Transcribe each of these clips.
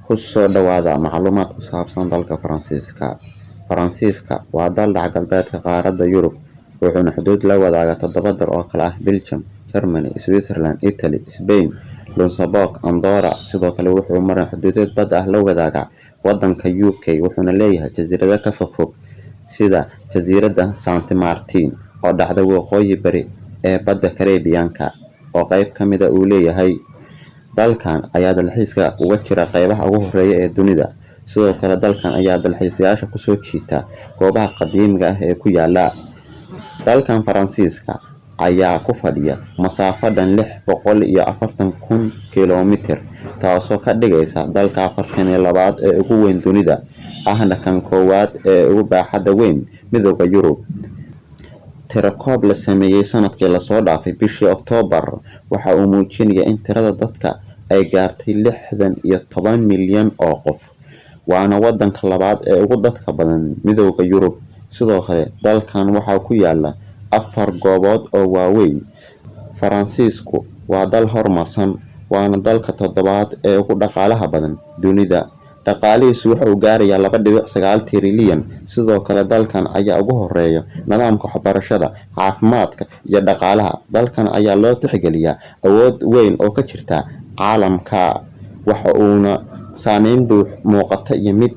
ku soo dhawaada macluumaad ku saabsan dalka Faransiiska. Faransiiska waa dal dhaca galbeedka qaaradda Yurub, wuxuuna xuduud la wadaagaa 7 dal oo kala ah Belgium, Germany, Switzerland, Italy, Spain, Luxembourg, Andorra. Sidoo kale wuxuu marin xuduudeed bad ah la wadaagaa waddanka UK, wuxuuna leeyahay jasiirado ka fog sida jasiiradda Saint Martin oo dhacda waqooyi bari ee badda Caribbean-ka oo qayb ka mid ah uu leeyahay. Dalkan ayaa dalxiiska uga jira qaybaha ugu horeeya ee dunida. Sidoo kale dalkan ayaa dalxiisayaasha ku soo jiita goobaha qadiimiga ah ee ku yaala. Dalkan Faransiiska ayaa ku fadhiya masaafo dhan 640,000 kiiloomitir, taasoo ka dhigaysa dalka 42aad ee ugu weyn dunida, ahna kan koowaad ee ugu baaxadda weyn Midowga Yurub. Tirakoob la sameeyay sanadkii la soo dhaafay bishii Oktoobar waxa uu muujinayaa in tirada dadka ay gaartay 16 milyan oo qof, waana waddanka labaad ee ugu dadka badan Midowga Yurub. Sidoo kale dalkan waxaa ku yaala 4 goobood oo waaweyn. Faransiisku waa dal horumarsan, waana dalka 7aad ee ugu dhaqaalaha badan dunida. Dhaqaalihiisu waxa uu gaarayaa 2.9 trilyan. Sidoo kale dalkan ayaa ugu horeeya nidaamka waxbarashada, caafimaadka iyo dhaqaalaha. Dalkan ayaa loo tixgeliyaa awood weyn oo ka jirta caalamka, waxa uuna saameyn muuqata iyo mid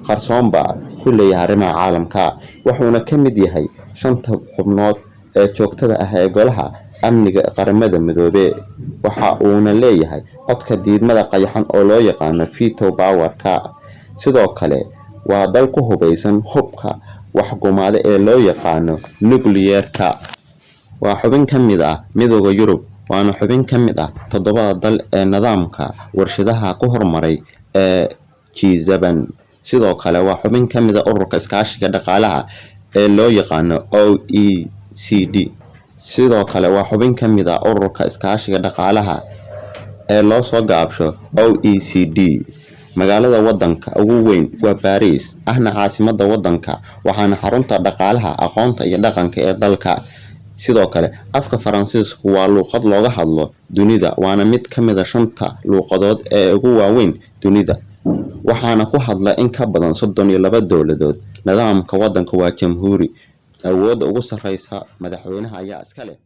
qarsoonba ku leeyahay arrimaha caalamka. Wuxuuna ka mid yahay 5 xubnood ee joogtada ah ee Golaha Amniga Qaramada Midoobay, waxa uuna leeyahay codka diidmada qayaxan oo loo yaqaan veto power-ka. Sidoo kale waa dal ku hubeysan hubka waxgumaada ee loo yaqaan nuclear-ka. Waa xubin ka mid ah Midowga Yurub, waana xubin ka mid ah 7 dal ee nidaamka warshadaha ku horumaray ee G7. Sidoo kale waa xubin ka mid ah ururka iskaashiga dhaqaalaha ee loo yaqaan OECD. Sidoo kale waa xubin ka mid ah ururka iskaashiga dhaqaalaha ee loo soo gaabsho OECD. Magaalada waddanka ugu weyn waa Paris, ahna caasimadda waddanka, waxaana xarunta dhaqaalaha, aqoonta iyo dhaqanka ee dalka. Sidoo kale afka Faransiisku waa luqad looga hadlo dunida, waana mid ka mid ah 5 luqadood ee ugu waaweyn dunida, waxaana ku hadla in ka badan 32 dowladood. Nidaamka waddanka waa jamhuuri, awoodda ugu sarreysa madaxweynaha ayaa iska leh